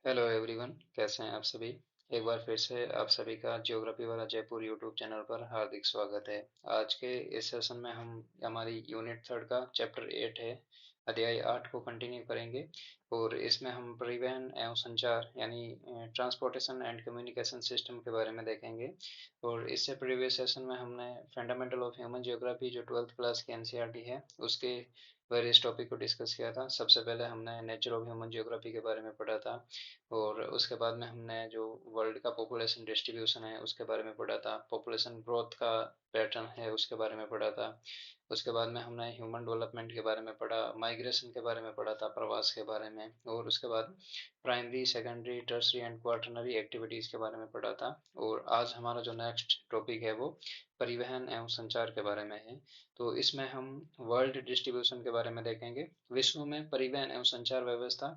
Hello everyone, कैसे हैं आप सभी। एक बार फिर से आप सभी का ज्योग्राफी वाला जयपुर यूट्यूब चैनल पर हार्दिक स्वागत है। आज के इस सेशन में हम हमारी यूनिट थर्ड का चैप्टर 8 है, अध्याय 8 को कंटिन्यू करेंगे। और इसमें हम परिवहन एवं संचार यानी ट्रांसपोर्टेशन एंड कम्युनिकेशन सिस्टम के बारे में देखेंगे। और इससे प्रीवियस सेशन में हमने फंडामेंटल ऑफ ह्यूमन ज्योग्राफी जो 12th क्लास की एनसीईआरटी है उसके वेरियस टॉपिक को डिस्कस किया था। सबसे पहले हमने नेचर ऑफ ह्यूमन ज्योग्राफी के बारे में पढ़ा था, और उसके बाद में हमने जो वर्ल्ड का पॉपुलेशन डिस्ट्रीब्यूशन है उसके बारे में पढ़ा था, पॉपुलेशन ग्रोथ का पैटर्न है उसके बारे में पढ़ा था। उसके बाद में हमने ह्यूमन डेवलपमेंट के बारे में पढ़ा, माइग्रेशन के बारे में पढ़ा था, प्रवास के बारे में। और उसके बाद primary, secondary, tertiary and quaternary activities के बारे में पढ़ा था। और आज हमारा जो नेक्स्ट टॉपिक है वो परिवहन एवं संचार के बारे में है। तो इसमें हम वर्ल्ड डिस्ट्रीब्यूशन के बारे में देखेंगे। विश्व में परिवहन एवं संचार व्यवस्था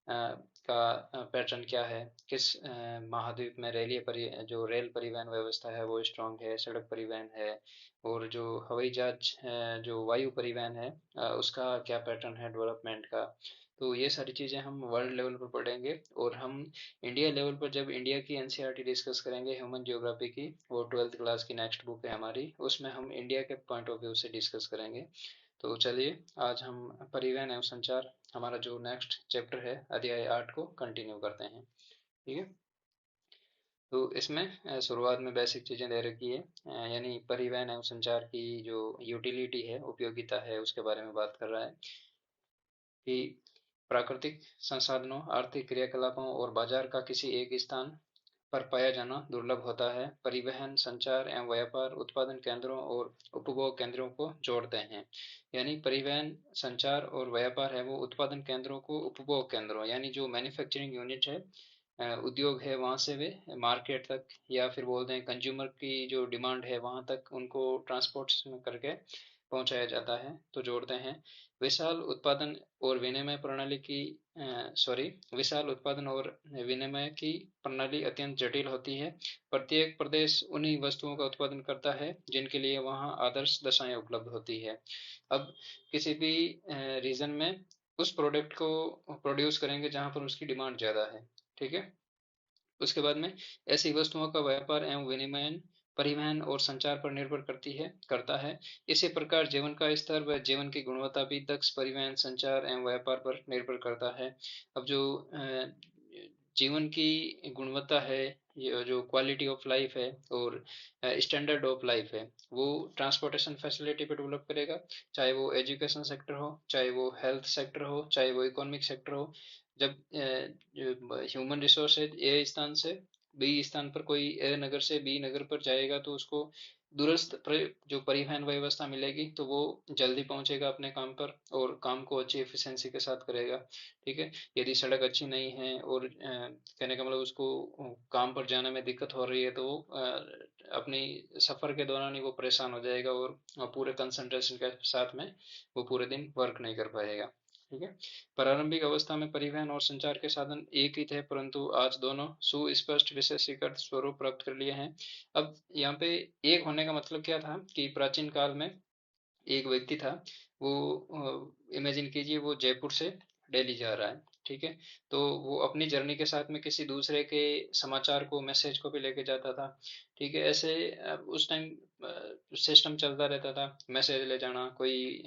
का पैटर्न क्या है, किस महाद्वीप में जो रेल परिवहन व्यवस्था है वो स्ट्रांग है, सड़क परिवहन है, और जो हवाई जहाज जो वायु परिवहन है उसका क्या पैटर्न है डेवलपमेंट का। तो ये सारी चीज़ें हम वर्ल्ड लेवल पर पढ़ेंगे। और हम इंडिया लेवल पर जब इंडिया की एनसीईआरटी डिस्कस करेंगे ह्यूमन ज्योग्राफी की, वो 12th क्लास की नेक्स्ट बुक है हमारी, उसमें हम इंडिया के पॉइंट ऑफ व्यू से डिस्कस करेंगे। तो चलिए आज हम परिवहन एवं संचार, हमारा जो नेक्स्ट चैप्टर है अध्याय 8 को कंटिन्यू करते हैं। ठीक है। तो इसमें शुरुआत में बेसिक चीज़ें दे रखी है, यानी परिवहन एवं संचार की जो यूटिलिटी है, उपयोगिता है, उसके बारे में बात कर रहा है कि प्राकृतिक संसाधनों, आर्थिक क्रियाकलापों और बाजार का किसी एक स्थान पर पाया जाना दुर्लभ होता है। परिवहन, संचार एवं व्यापार उत्पादन केंद्रों और उपभोग केंद्रों को जोड़ते हैं। यानी परिवहन, संचार और व्यापार है वो उत्पादन केंद्रों को उपभोग केंद्रों यानी जो मैन्युफैक्चरिंग यूनिट है, उद्योग है, वहाँ से वे मार्केट तक, या फिर बोलते हैं कंज्यूमर की जो डिमांड है वहाँ तक उनको ट्रांसपोर्ट करके पहुँचाया जाता है, तो जोड़ते हैं। विशाल उत्पादन और विनिमय प्रणाली की सॉरी विशाल उत्पादन और विनिमय की प्रणाली अत्यंत जटिल होती है। प्रत्येक प्रदेश उन्हीं वस्तुओं का उत्पादन करता है जिनके लिए वहाँ आदर्श दशाएं उपलब्ध होती है। अब किसी भी रीजन में उस प्रोडक्ट को प्रोड्यूस करेंगे जहाँ पर उसकी डिमांड ज़्यादा है। ठीक है। उसके बाद में ऐसी वस्तुओं का व्यापार एवं विनिमय परिवहन और संचार पर निर्भर करता है। इसी प्रकार जीवन का स्तर व जीवन की गुणवत्ता भी दक्ष परिवहन, संचार एवं व्यापार पर निर्भर करता है। अब जो जीवन की गुणवत्ता है, ये जो क्वालिटी ऑफ लाइफ है और स्टैंडर्ड ऑफ लाइफ है, वो ट्रांसपोर्टेशन फैसिलिटी पे डेवलप करेगा। चाहे वो एजुकेशन सेक्टर हो, चाहे वो हेल्थ सेक्टर हो, चाहे वो इकोनॉमिक सेक्टर हो। जब ह्यूमन रिसोर्सेज ए स्थान से बी स्थान पर, कोई ए नगर से बी नगर पर जाएगा तो उसको दूरस्थ जो परिवहन व्यवस्था मिलेगी तो वो जल्दी पहुंचेगा अपने काम पर और काम को अच्छी एफिशिएंसी के साथ करेगा। ठीक है। यदि सड़क अच्छी नहीं है और कहने का मतलब उसको काम पर जाने में दिक्कत हो रही है तो वो अपनी सफर के दौरान ही वो परेशान हो जाएगा और पूरे कंसंट्रेशन के साथ में वो पूरे दिन वर्क नहीं कर पाएगा। ठीक है। प्रारंभिक अवस्था में परिवहन और संचार के साधन एक ही थे, परंतु आज दोनों सुस्पष्ट विशेषीकृत स्वरूप प्राप्त कर लिए हैं। अब यहाँ पे एक होने का मतलब क्या था कि प्राचीन काल में एक व्यक्ति था, वो इमेजिन कीजिए वो जयपुर से दिल्ली जा रहा है। ठीक है। तो वो अपनी जर्नी के साथ में किसी दूसरे के समाचार को, मैसेज को भी लेके जाता था। ठीक है। ऐसे उस टाइम सिस्टम चलता रहता था, मैसेज ले जाना, कोई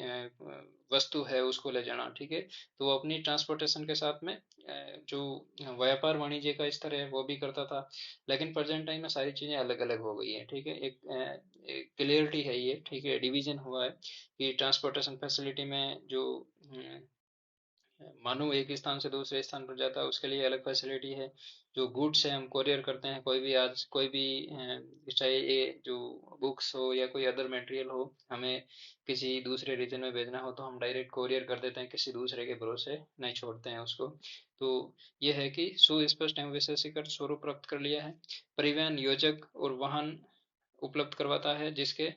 वस्तु है उसको ले जाना। ठीक है। तो वो अपनी ट्रांसपोर्टेशन के साथ में जो व्यापार वाणिज्य का स्तर है वो भी करता था। लेकिन प्रेजेंट टाइम में सारी चीज़ें अलग अलग हो गई है। ठीक है। एक क्लियरिटी है ये। ठीक है। डिवीजन हुआ है कि ट्रांसपोर्टेशन फैसिलिटी में जो मानो एक स्थान से दूसरे स्थान पर जाता है उसके लिए अलग फैसिलिटी है। जो गुड्स है हम कोरियर करते हैं, कोई भी आज कोई भी चाहे ये जो बुक्स हो या कोई अदर मटेरियल हो, हमें किसी दूसरे रीजन में भेजना हो तो हम डायरेक्ट कोरियर कर देते हैं, किसी दूसरे के भरोसे नहीं छोड़ते हैं उसको। तो ये है कि सुस्पष्ट एवं विशेषीकृत स्वरूप प्राप्त कर लिया है। परिवहन योजक और वाहन उपलब्ध करवाता है जिसके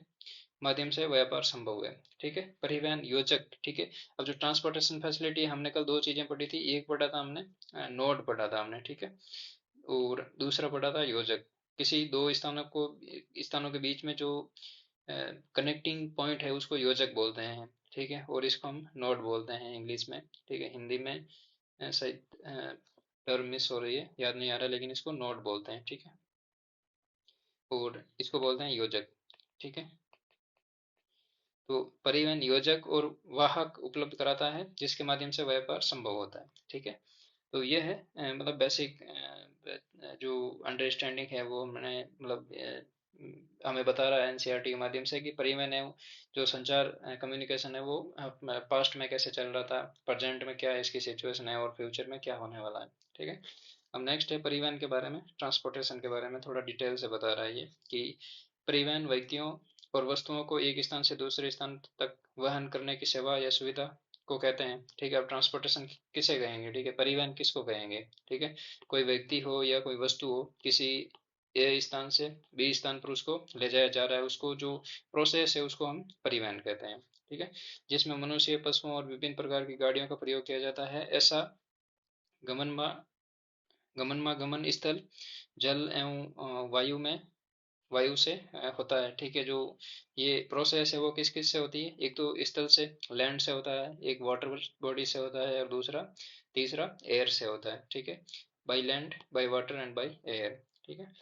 माध्यम से व्यापार संभव है। ठीक है। परिवहन योजक। ठीक है। अब जो ट्रांसपोर्टेशन फैसिलिटी है, हमने कल दो चीजें पढ़ी थी, एक पढ़ा था हमने नोड पढ़ा था हमने। ठीक है। और दूसरा पढ़ा था योजक। किसी दो स्थानों के बीच में जो कनेक्टिंग पॉइंट है उसको योजक बोलते हैं। ठीक है। और इसको हम नोड बोलते हैं इंग्लिश में। ठीक है। हिंदी में शायद टर्म मिस हो रही है, याद नहीं आ रहा, लेकिन इसको नोड बोलते हैं, ठीक है। और इसको बोलते हैं योजक, ठीक है। तो परिवहन योजक और वाहक उपलब्ध कराता है जिसके माध्यम से व्यापार संभव होता है, ठीक है। तो ये है मतलब बेसिक जो अंडरस्टैंडिंग है वो मैंने मतलब हमें बता रहा है एनसीईआरटी के माध्यम से कि परिवहन है जो संचार कम्युनिकेशन है वो पास्ट में कैसे चल रहा था, प्रेजेंट में क्या है इसकी सिचुएशन है और फ्यूचर में क्या होने वाला है, ठीक है। अब नेक्स्ट है परिवहन के बारे में, ट्रांसपोर्टेशन के बारे में थोड़ा डिटेल से बता रहा है ये कि परिवहन व्यक्तियों और वस्तुओं को एक स्थान से दूसरे स्थान तक वहन करने की सेवा या सुविधा को कहते हैं, ठीक है। अब ट्रांसपोर्टेशन किसे कहेंगे, ठीक है, परिवहन किसको कहेंगे, ठीक है। कोई व्यक्ति हो या कोई वस्तु हो, किसी ए स्थान से बी स्थान पर उसको ले जाया जा रहा है, उसको जो प्रोसेस है उसको हम परिवहन कहते हैं, ठीक है। जिसमें मनुष्य, पशुओं और विभिन्न प्रकार की गाड़ियों का प्रयोग किया जाता है। ऐसा गमन गमन स्थल जल एवं वायु में वायु से होता है, ठीक है। जो ये प्रोसेस है वो किस किस से होती है, एक तो स्थल से, लैंड से होता है, एक वाटर बॉडी से होता है, और दूसरा तीसरा एयर से होता है, ठीक है। By land, by water and by air, ठीक है।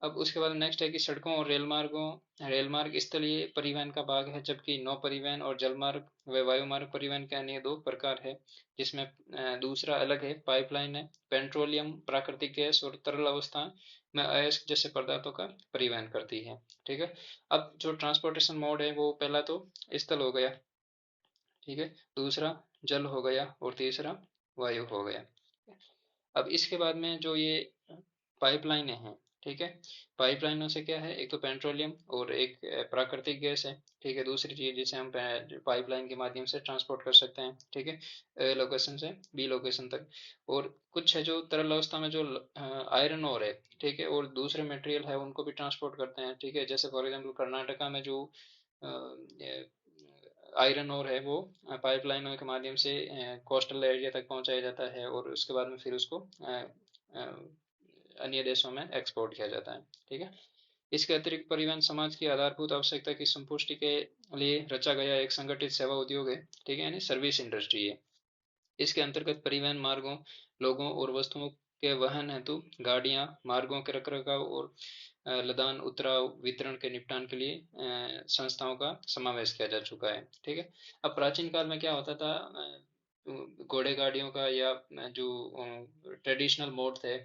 अब उसके बाद नेक्स्ट है कि सड़कों और रेल मार्ग स्थलीय परिवहन का भाग है, जबकि नौ परिवहन और जलमार्ग व वायुमार्ग परिवहन के अन्य दो प्रकार है। जिसमें दूसरा अलग है, पाइपलाइन है, पेट्रोलियम, प्राकृतिक गैस और तरल अवस्था में अयस्क जैसे पदार्थों का परिवहन करती है, ठीक है। अब जो ट्रांसपोर्टेशन मोड है वो पहला तो स्थल हो गया, ठीक है, दूसरा जल हो गया और तीसरा वायु हो गया। अब इसके बाद में जो ये पाइपलाइनें हैं, ठीक है, पाइपलाइनों से क्या है, एक तो पेट्रोलियम और एक प्राकृतिक गैस है, ठीक है। दूसरी चीज जिसे हम पाइपलाइन के माध्यम से ट्रांसपोर्ट कर सकते हैं, ठीक है, ए लोकेशन से बी लोकेशन तक। और कुछ है जो तरल अवस्था में जो आयरन ओर है, ठीक है, और दूसरे मटेरियल है उनको भी ट्रांसपोर्ट करते हैं, ठीक है। जैसे फॉर एग्जांपल कर्नाटका में जो आयरन ओर है वो पाइपलाइनों के माध्यम से कोस्टल एरिया तक पहुंचाया जाता है, और उसके बाद में फिर उसको अन्य देशों में एक्सपोर्ट किया जाता है, ठीक है। इसके अतिरिक्त परिवहन समाज की आधारभूत आवश्यकता की संपुष्टि के लिए रचा गया एक संगठित सेवा उद्योग है, ठीक है, यानी सर्विस इंडस्ट्री है। इसके अंतर्गत परिवहन मार्गों, लोगों और वस्तुओं के वहन हेतु गाड़ियां, मार्गों के रखरखाव और लदान उतराव वितरण के निपटान के लिए संस्थाओं का समावेश किया जा चुका है, ठीक है। अब प्राचीन काल में क्या होता था, घोड़े गाड़ियों का या जो ट्रेडिशनल मोड थे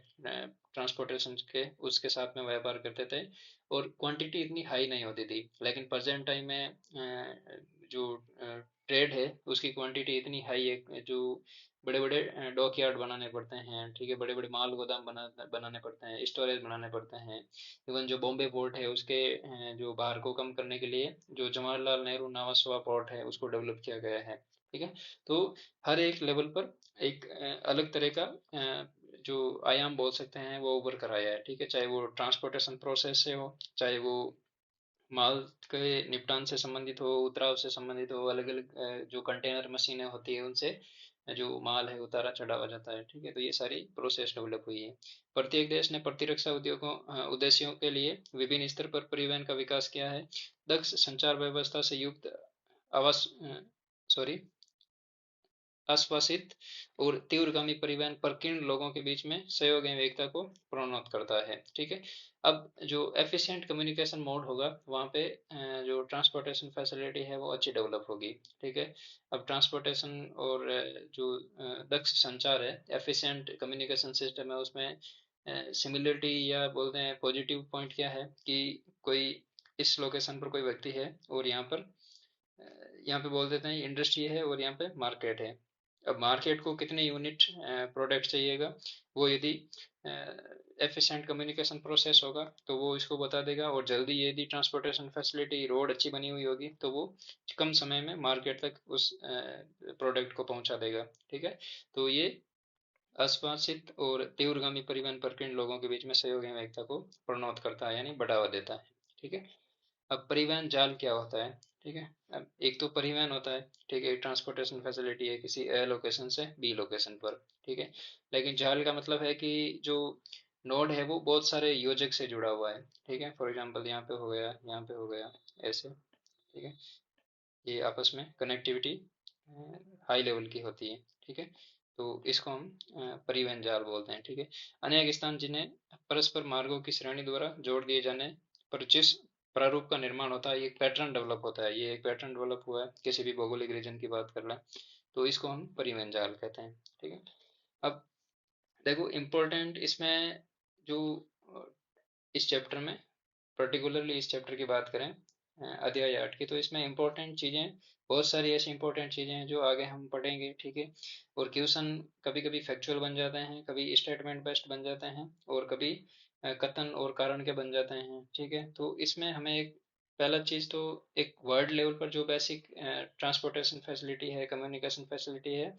ट्रांसपोर्टेशन के, उसके साथ में व्यापार करते थे, और क्वांटिटी इतनी हाई नहीं होती थी। लेकिन प्रेजेंट टाइम में जो ट्रेड है उसकी क्वांटिटी इतनी हाई है, जो बड़े बड़े डॉक यार्ड बनाने पड़ते हैं, ठीक है, बड़े बड़े माल गोदाम बनाने पड़ते हैं, स्टोरेज बनाने पड़ते हैं। इवन जो बॉम्बे पोर्ट है उसके जो भार को कम करने के लिए जो जवाहरलाल नेहरू नावासवा पोर्ट है उसको डेवलप किया गया है, ठीक है। तो हर एक लेवल पर एक अलग तरह का जो आयाम बोल सकते हैं वो उभर कर आया है, ठीक है। चाहे वो ट्रांसपोर्टेशन प्रोसेस से हो, चाहे वो माल के निपटान से संबंधित हो, उतराव से संबंधित हो, अलग अलग जो कंटेनर मशीनें होती है उनसे जो माल है उतारा चढ़ावा जाता है, ठीक है। तो ये सारी प्रोसेस डेवलप हुई है। प्रत्येक देश ने प्रतिरक्षा उद्योगों उद्देश्यों के लिए विभिन्न स्तर पर परिवहन का विकास किया है। दक्ष संचार व्यवस्था से युक्त आवास सॉरी आश्वासित और तीव्रगामी परिवहन प्रकीर्ण लोगों के बीच में सहयोग एवं एकता को प्रोन्नत करता है, ठीक है। अब जो एफिशिएंट कम्युनिकेशन मोड होगा वहाँ पे जो ट्रांसपोर्टेशन फैसिलिटी है वो अच्छी डेवलप होगी, ठीक है। अब ट्रांसपोर्टेशन और जो दक्ष संचार है, एफिशिएंट कम्युनिकेशन सिस्टम है, उसमें सिमिलरिटी या बोलते हैं पॉजिटिव पॉइंट क्या है कि कोई इस लोकेशन पर कोई व्यक्ति है और यहाँ पे बोल देते हैं इंडस्ट्री है और यहाँ पे मार्केट है। अब मार्केट को कितने यूनिट प्रोडक्ट चाहिएगा, वो यदि एफिशिएंट कम्युनिकेशन प्रोसेस होगा तो वो इसको बता देगा, और जल्दी यदि ट्रांसपोर्टेशन फैसिलिटी रोड अच्छी बनी हुई होगी तो वो कम समय में मार्केट तक उस प्रोडक्ट को पहुंचा देगा, ठीक है। तो ये आश्वासित और तीव्रगामी परिवहन प्रकीर्ण लोगों के बीच में सहयोग एवं एकता को प्रोन्नत करता है, यानी बढ़ावा देता है, ठीक है। अब परिवहन जाल क्या होता है, ठीक है। अब एक तो परिवहन होता है, ठीक है, ट्रांसपोर्टेशन फैसिलिटी है किसी ए लोकेशन से बी लोकेशन पर, ठीक है। लेकिन जाल का मतलब है कि जो नोड है वो बहुत सारे योजक से जुड़ा हुआ है, ठीक है। फॉर एग्जांपल यहाँ पे हो गया, यहाँ पे हो गया, ऐसे, ठीक है। ये आपस में कनेक्टिविटी हाई लेवल की होती है, ठीक है। तो इसको हम परिवहन जाल बोलते हैं, ठीक है। अनेक स्थान जिन्हें परस्पर मार्गों की श्रेणी द्वारा जोड़ दिए जाने पर जिस प्रारूप का निर्माण होता है, ये एक पैटर्न डेवलप होता है, ये एक पैटर्न डेवलप हुआ है किसी भी भौगोलिक रीजन की बात कर लें, तो इसको हम परिवहन जाल कहते हैं, ठीक है। अब देखो इम्पोर्टेंट इसमें जो अ, इस चैप्टर में, पर्टिकुलरली इस चैप्टर की बात करें अध्याय 8 की, तो इसमें इंपॉर्टेंट चीज़ें, बहुत सारी ऐसी इंपॉर्टेंट चीज़ें हैं जो आगे हम पढ़ेंगे, ठीक है। और क्वेश्चन कभी कभी फैक्चुअल बन जाते हैं, कभी स्टेटमेंट बेस्ड बन जाते हैं, और कभी कथन और कारण के बन जाते हैं, ठीक है। तो इसमें हमें एक पहला चीज़ तो एक वर्ड लेवल पर जो बेसिक ट्रांसपोर्टेशन फैसिलिटी है, कम्युनिकेशन फैसिलिटी है,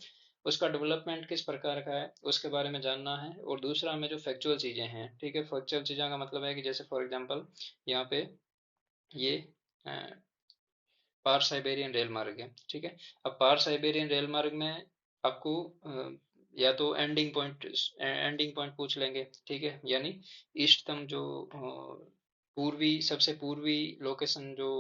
उसका डेवलपमेंट किस प्रकार का है उसके बारे में जानना है। और दूसरा हमें जो फैक्चुअल चीज़ें हैं, ठीक है, फैक्चुअल चीज़ों का मतलब है कि जैसे फॉर एग्जांपल यहाँ पे ये पार साइबेरियन रेल मार्ग है, ठीक है। अब पार साइबेरियन रेल मार्ग में आपको या तो एंडिंग पॉइंट पूछ लेंगे, ठीक है, यानी इष्टतम जो पूर्वी, सबसे पूर्वी लोकेशन जो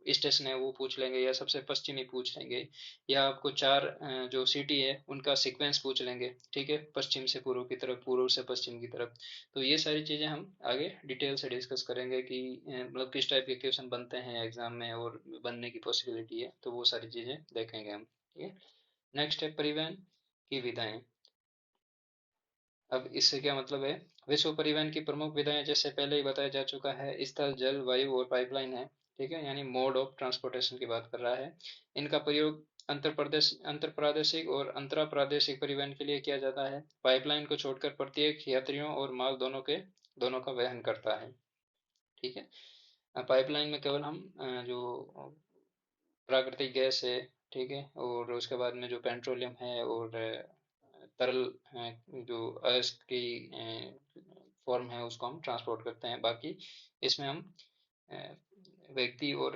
स्टेशन है वो पूछ लेंगे, या सबसे पश्चिमी पूछ लेंगे, या आपको चार जो सिटी है उनका सीक्वेंस पूछ लेंगे, ठीक है, पश्चिम से पूर्व की तरफ, पूर्व से पश्चिम की तरफ। तो ये सारी चीज़ें हम आगे डिटेल से डिस्कस करेंगे कि मतलब किस टाइप के क्वेश्चन बनते हैं एग्जाम में और बनने की पॉसिबिलिटी है, तो वो सारी चीज़ें देखेंगे हम, ठीक है। नेक्स्ट है परिवहन की विधाएं। अब इससे क्या मतलब है, विश्व परिवहन की प्रमुख विधाएं जैसे पहले ही बताया जा चुका है, स्थल, जल, वायु और पाइपलाइन है, ठीक है, यानी मोड ऑफ ट्रांसपोर्टेशन की बात कर रहा है। इनका प्रयोग अंतर प्रादेशिक और अंतरा प्रादेशिक परिवहन के लिए किया जाता है। पाइपलाइन को छोड़कर प्रत्येक यात्रियों और माल दोनों का वहन करता है, ठीक है। पाइपलाइन में केवल हम जो प्राकृतिक गैस है, ठीक है, और उसके बाद में जो पेट्रोलियम है और तरल जो अयस्क की फॉर्म है उसको हम ट्रांसपोर्ट करते हैं। बाकी इसमें हम अ, व्यक्ति और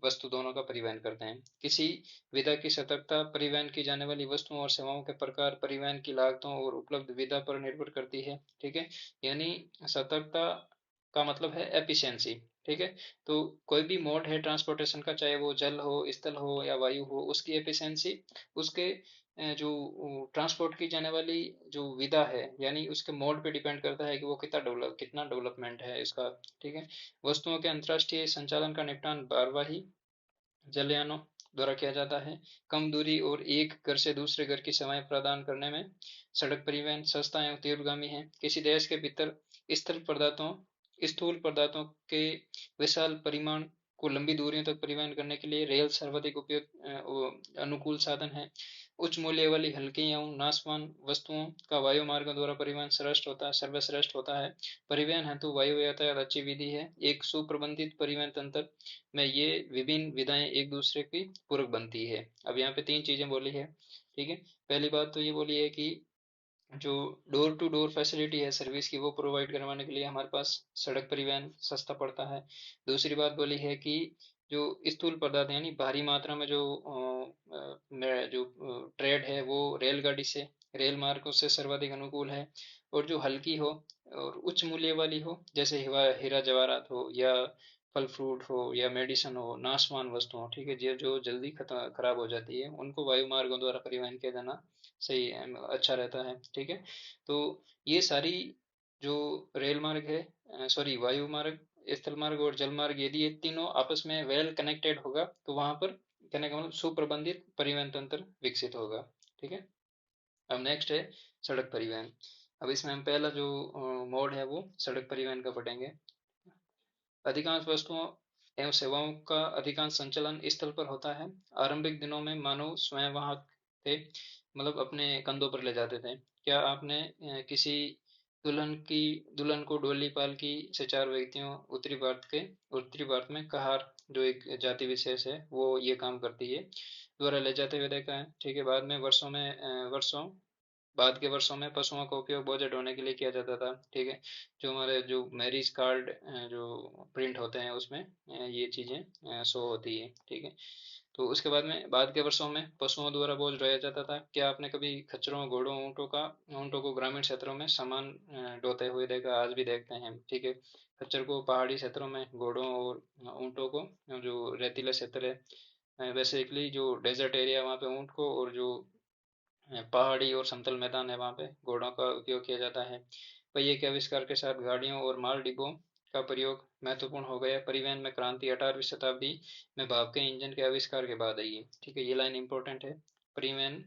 वस्तु दोनों का परिवहन करते हैं। किसी विधा की सतर्कता परिवहन की जाने वाली वस्तुओं और सेवाओं के प्रकार, परिवहन की लागतों और उपलब्ध विधा पर निर्भर करती है, ठीक है। यानी सतर्कता का मतलब है एफिशिएंसी, ठीक है। तो कोई भी मोड है ट्रांसपोर्टेशन का, चाहे वो जल हो, स्थल हो या वायु हो, उसकी एफिशिएंसी उसके जो ट्रांसपोर्ट की जाने वाली जो विधा है, यानी उसके मोड पे डिपेंड करता है कि वो कितना डेवलपमेंट है इसका, ठीक है। वस्तुओं के अंतर्राष्ट्रीय संचालन का निपटान भारवाही जलयानों द्वारा किया जाता है। कम दूरी और एक घर से दूसरे घर की सेवाएं प्रदान करने में सड़क परिवहन सस्ता एवं तीव्रगामी है। किसी देश के भीतर स्थूल पदार्थों के विशाल परिमाण को लंबी दूरियों तक परिवहन करने के लिए रेल सर्वाधिक उपयोग अनुकूल साधन है। उच्च मूल्य वाली हल्की एवं नाशवान वस्तुओं का वायु मार्गों द्वारा परिवहन सर्वश्रेष्ठ होता है। परिवहन हेतु वायु यातायात अच्छी विधि है। एक सुप्रबंधित परिवहन तंत्र में ये विभिन्न विधाएं एक दूसरे की पूरक बनती है। अब यहाँ पे तीन चीजें बोली है, ठीक है। पहली बात तो ये बोली है कि जो डोर टू डोर फैसिलिटी है सर्विस की, वो प्रोवाइड करवाने के लिए हमारे पास सड़क परिवहन सस्ता पड़ता है। दूसरी बात बोली है कि जो स्थूल पदार्थ यानी भारी मात्रा में जो ट्रेड है वो रेलगाड़ी से, रेल मार्गों से सर्वाधिक अनुकूल है। और जो हल्की हो और उच्च मूल्य वाली हो, जैसे हीरा जवाहरात हो, या फल फ्रूट हो, या मेडिसिन हो, नाशवान वस्तु हो, ठीक है, जो जो जल्दी खराब हो जाती है, उनको वायु मार्गों द्वारा परिवहन किया जाना सही है, अच्छा रहता है, ठीक है। तो ये सारी जो रेल मार्ग है, सॉरी वायु मार्ग, स्थल मार्ग और जल मार्ग, यदि ये तीनों आपस में वेल कनेक्टेड होगा तो वहां पर कहने का मतलब सुप्रबंधित परिवहन तंत्र विकसित होगा, ठीक है। अब नेक्स्ट है सड़क परिवहन। अब इसमें हम पहला जो मोड है वो सड़क परिवहन का पढ़ेंगे। अधिकांश वस्तुओं एवं सेवाओं का अधिकांश संचालन स्थल पर होता है। आरंभिक दिनों में मानव स्वयं वहां थे, मतलब अपने कंधों पर ले जाते थे। क्या आपने किसी दुल्हन को डोली पालकी से चार व्यक्तियों उत्तरी भारत में कहार, जो एक जाति विशेष है वो ये काम करती है, द्वारा ले जाते हुए देखा है, ठीक है। बाद के वर्षों में पशुओं का उपयोग बोझा ढोने के लिए किया जाता था, ठीक है। जो हमारे जो मैरिज कार्ड जो प्रिंट होते हैं उसमें ये चीज़ें शो होती है, ठीक है। तो उसके बाद के वर्षों में पशुओं द्वारा बोझ ढोया जाता था। क्या आपने कभी खच्चरों, घोड़ों, ऊँटों को ग्रामीण क्षेत्रों में सामान ढोते हुए देखा? आज भी देखते हैं, ठीक है। खच्चर को पहाड़ी क्षेत्रों में, घोड़ों और ऊँटों को जो रेतीले क्षेत्र है, बेसिकली जो डेजर्ट एरिया वहाँ पे ऊँट को, और जो पहाड़ी और समतल मैदान है, वहाँ पे घोड़ों का उपयोग किया जाता है। पहिए के आविष्कार के साथ गाड़ियों और माल डिब्बों का प्रयोग महत्वपूर्ण हो गया। परिवहन में क्रांति 18वीं शताब्दी में भाप के इंजन के आविष्कार के बाद आई है। ठीक है, ये लाइन इंपॉर्टेंट है। परिवहन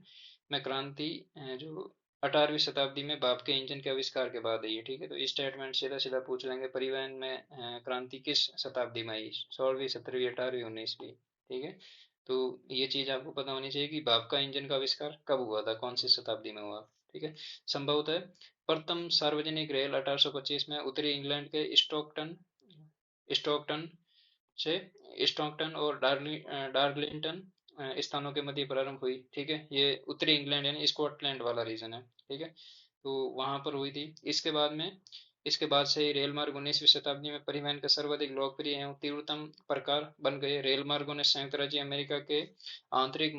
में क्रांति जो 18वीं शताब्दी में भाप के इंजन के आविष्कार के बाद आई है। ठीक है, तो इस स्टेटमेंट सीधा सीधा पूछ लेंगे, परिवहन में क्रांति किस शताब्दी में आई? 16वीं, 17वीं, 18वीं, 19वीं। ठीक है, तो ये चीज आपको पता होनी चाहिए कि भाप का इंजन का आविष्कार कब हुआ था, कौन सी शताब्दी में हुआ। ठीक है, संभवतः प्रथम सार्वजनिक रेल 1825 में उत्तरी इंग्लैंड के स्टॉकटन स्टॉकटन से स्टॉकटन और डार्लिंगटन स्थानों के मध्य प्रारंभ हुई। ठीक है, ये उत्तरी इंग्लैंड यानी स्कॉटलैंड वाला रीजन है। ठीक है, तो वहां पर हुई थी। इसके बाद से ही रेल मार्ग 19वीं शताब्दी में परिवहन का सर्वाधिक लोकप्रिय एवं तीव्रतम प्रकार बन गए। रेल मार्गों ने संयुक्त राज्य अमेरिका के आंतरिक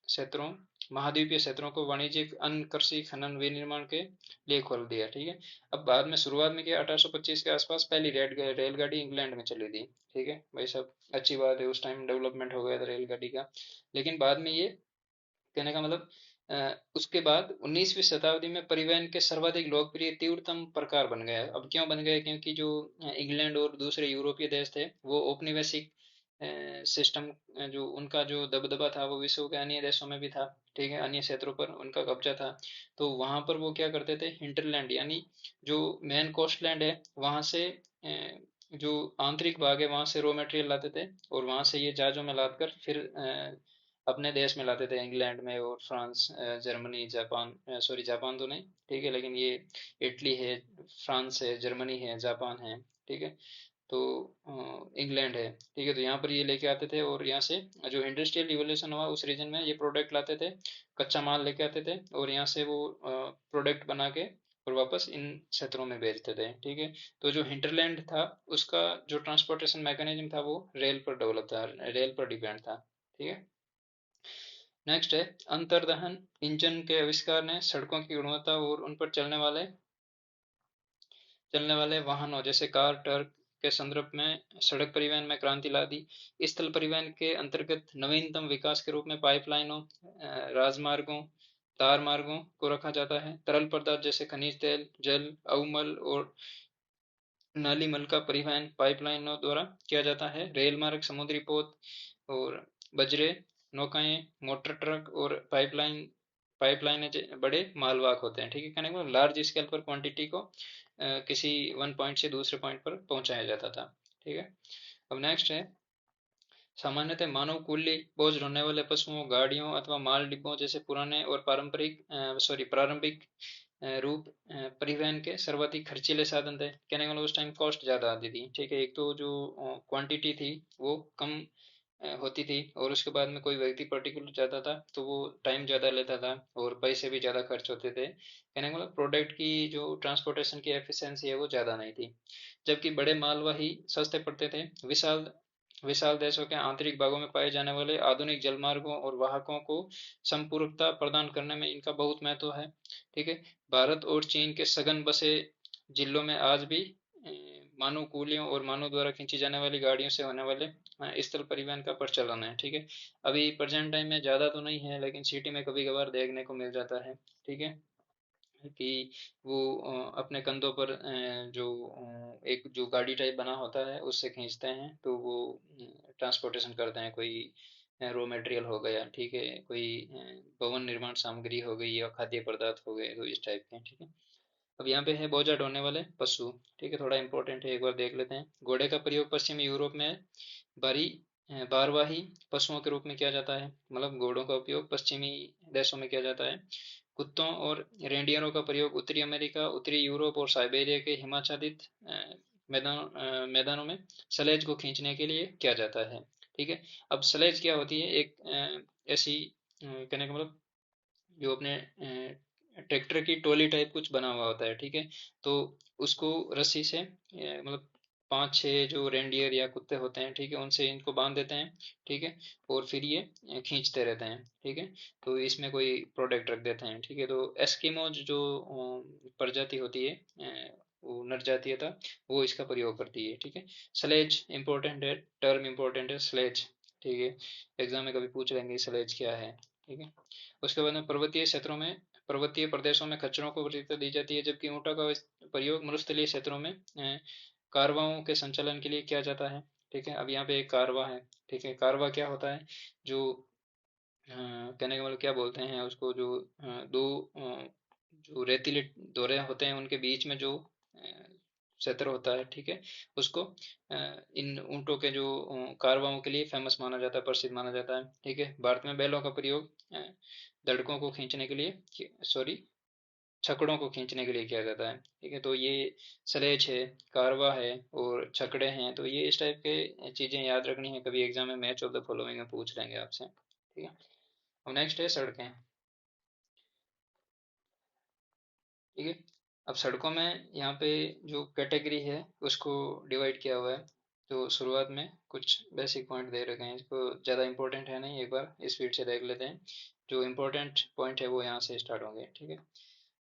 क्षेत्रों महाद्वीपीय क्षेत्रों को वाणिज्यिक, अन्य कृषि, खनन, विनिर्माण के लिए खोल दिया। ठीक है, अब बाद में शुरुआत में किया 1825 के आसपास पहली रेलगाड़ी इंग्लैंड में चली थी। ठीक है भाई साहब, अच्छी बात है, उस टाइम डेवलपमेंट हो गया था रेलगाड़ी का। लेकिन बाद में ये कहने का मतलब उसके बाद 19वीं शताब्दी में परिवहन के सर्वाधिक लोकप्रिय तीव्रतम प्रकार बन गया। अब क्यों बन गया? क्योंकि जो इंग्लैंड और दूसरे यूरोपीय देश थे वो औपनिवेशिक सिस्टम, जो उनका जो दबदबा था वो विश्व के अन्य देशों में भी था। ठीक है, अन्य क्षेत्रों पर उनका कब्जा था। तो वहां पर वो क्या करते थे, हिंटरलैंड यानी जो मेन कोस्टलैंड है वहां से जो आंतरिक भाग है वहां से रॉ मटेरियल लाते थे, और वहां से ये जहाजों में लाद कर फिर अपने देश में लाते थे, इंग्लैंड में और France, Germany, Japan, sorry Japan तो नहीं, ठीक है, लेकिन ये इटली है, फ्रांस है, जर्मनी है, जापान है। ठीक है, तो इंग्लैंड है। ठीक है, तो यहाँ पर ये लेके आते थे, और यहाँ से जो इंडस्ट्रियल रिवोल्यूशन हुआ उस रीजन में ये प्रोडक्ट लाते थे, कच्चा माल लेके आते थे, और यहाँ से वो प्रोडक्ट बना के और वापस इन क्षेत्रों में भेजते थे। ठीक है, तो जो हिंटरलैंड था उसका जो ट्रांसपोर्टेशन मैकेनिज्म था वो रेल पर डेवलप था, रेल पर डिपेंड था। ठीक है, नेक्स्ट है अंतर्दहन इंजन के आविष्कार ने सड़कों की गुणवत्ता और उन पर चलने वाले वाहनों जैसे कार, ट्रक के संदर्भ में सड़क परिवहन में क्रांति ला दी। स्थल परिवहन के अंतर्गत नवीनतम विकास के रूप में पाइपलाइनों, राजमार्गों, तार मार्गों को रखा जाता है। तरल पदार्थ जैसे खनिज तेल, जल, अवमल और नाली मल का परिवहन पाइपलाइनों द्वारा किया जाता है। रेल मार्ग, समुद्री पोत और बजरे, नौकाएं, मोटर ट्रक और पाइपलाइन बड़े मालवाहक होते हैं। ठीक है, कहने को लार्ज स्केल पर क्वांटिटी को किसी वन पॉइंट से दूसरे पॉइंट पर पहुंचाया जाता था। ठीक है, अब नेक्स्ट है सामान्यतः मानव कुल्ली बोझ ढोने वाले पशुओं, गाड़ियों अथवा माल डिब्बों जैसे पुराने और प्रारंभिक रूप परिवहन के सर्वाधिक खर्चीले साधन थे। कहने का मतलब उस टाइम कॉस्ट ज्यादा आती थी। ठीक है, एक तो जो क्वांटिटी थी वो कम होती थी, और उसके बाद में कोई व्यक्ति पर्टिकुलर जाता था तो वो टाइम ज़्यादा लेता था और पैसे भी ज़्यादा खर्च होते थे। कहने का मतलब प्रोडक्ट की जो ट्रांसपोर्टेशन की एफिशिएंसी है वो ज़्यादा नहीं थी, जबकि बड़े मालवाही सस्ते पड़ते थे। विशाल विशाल देशों के आंतरिक भागों में पाए जाने वाले आधुनिक जलमार्गों और वाहकों को संपूरकता प्रदान करने में इनका बहुत महत्व है। ठीक है, भारत और चीन के सघन बसे जिलों में आज भी मानव कूलियों और मानव द्वारा खींची जाने वाली गाड़ियों से होने वाले स्थल परिवहन का प्रचलन है। ठीक है, अभी प्रेजेंट टाइम में ज़्यादा तो नहीं है, लेकिन सिटी में कभी कभार देखने को मिल जाता है। ठीक है, कि वो अपने कंधों पर जो एक जो गाड़ी टाइप बना होता है उससे खींचते हैं, तो वो ट्रांसपोर्टेशन करते हैं। कोई रॉ मटेरियल हो गया, ठीक है, कोई भवन निर्माण सामग्री हो गई या खाद्य पदार्थ हो गए, तो इस टाइप के। ठीक है, अब यहाँ पे है बोझा ढोने वाले पशु। ठीक है, थोड़ा इंपॉर्टेंट है, एक बार देख लेते हैं। घोड़े का प्रयोग पश्चिमी यूरोप में भारी भारवाही पशुओं के रूप में किया जाता है, मतलब घोड़ों का उपयोग पश्चिमी देशों में किया जाता है। कुत्तों और रेंडियरों का प्रयोग उत्तरी अमेरिका, उत्तरी यूरोप और साइबेरिया के हिमाच्छादित मैदानों में सलेज को खींचने के लिए किया जाता है। ठीक है, अब सलेज क्या होती है? एक ऐसी कहने का मतलब जो अपने ट्रैक्टर की ट्रॉली टाइप कुछ बना हुआ होता है। ठीक है, तो उसको रस्सी से मतलब पांच छह जो रेंडियर या कुत्ते होते हैं, ठीक है, उनसे इनको बांध देते हैं। ठीक है, और फिर ये खींचते रहते हैं। ठीक है, तो इसमें कोई प्रोडक्ट रख देते हैं। ठीक है, तो एस्किमोज जो प्रजाति होती है, वो नर जातीय था, वो इसका प्रयोग करती है। ठीक है, स्लेज इंपॉर्टेंट है, टर्म इंपॉर्टेंट है स्लेज। ठीक है, एग्जाम में कभी पूछ लेंगे स्लेज क्या है। ठीक है। उसके बाद में पर्वतीय प्रदेशों में खच्चरों को वरीयता दी जाती है, जबकि ऊँटों का प्रयोग मरुस्थलीय क्षेत्रों में कारवाओं के संचालन के लिए किया जाता है। ठीक है। अब यहाँ पे एक कारवा है। ठीक है। कारवा क्या होता है? जो कहने का मतलब क्या बोलते हैं उसको, जो दो जो रेतीले दौरे होते हैं उनके बीच में जो क्षेत्र होता है, ठीक है, उसको इन ऊँटों के जो कारवाओं के लिए फेमस माना जाता है, प्रसिद्ध माना जाता है। ठीक है। भारत में बैलों का प्रयोग लड़कों को खींचने के लिए, सॉरी, छकड़ों को खींचने के लिए किया जाता है। ठीक है। तो ये सलेज है, कारवा है और छकड़े हैं, तो ये इस टाइप के चीजें याद रखनी है, कभी एग्जाम में मैच ऑफ द फॉलोइंग में पूछ लेंगे आपसे। ठीक है। अब नेक्स्ट है सड़कें। ठीक है। अब सड़कों में यहाँ पे जो कैटेगरी है उसको डिवाइड किया हुआ है। तो शुरुआत में कुछ बेसिक पॉइंट दे रखे हैं, इसको ज़्यादा इंपॉर्टेंट है नहीं, एक बार स्पीड से देख लेते हैं। जो इम्पोर्टेंट पॉइंट है वो यहाँ से स्टार्ट होंगे। ठीक है।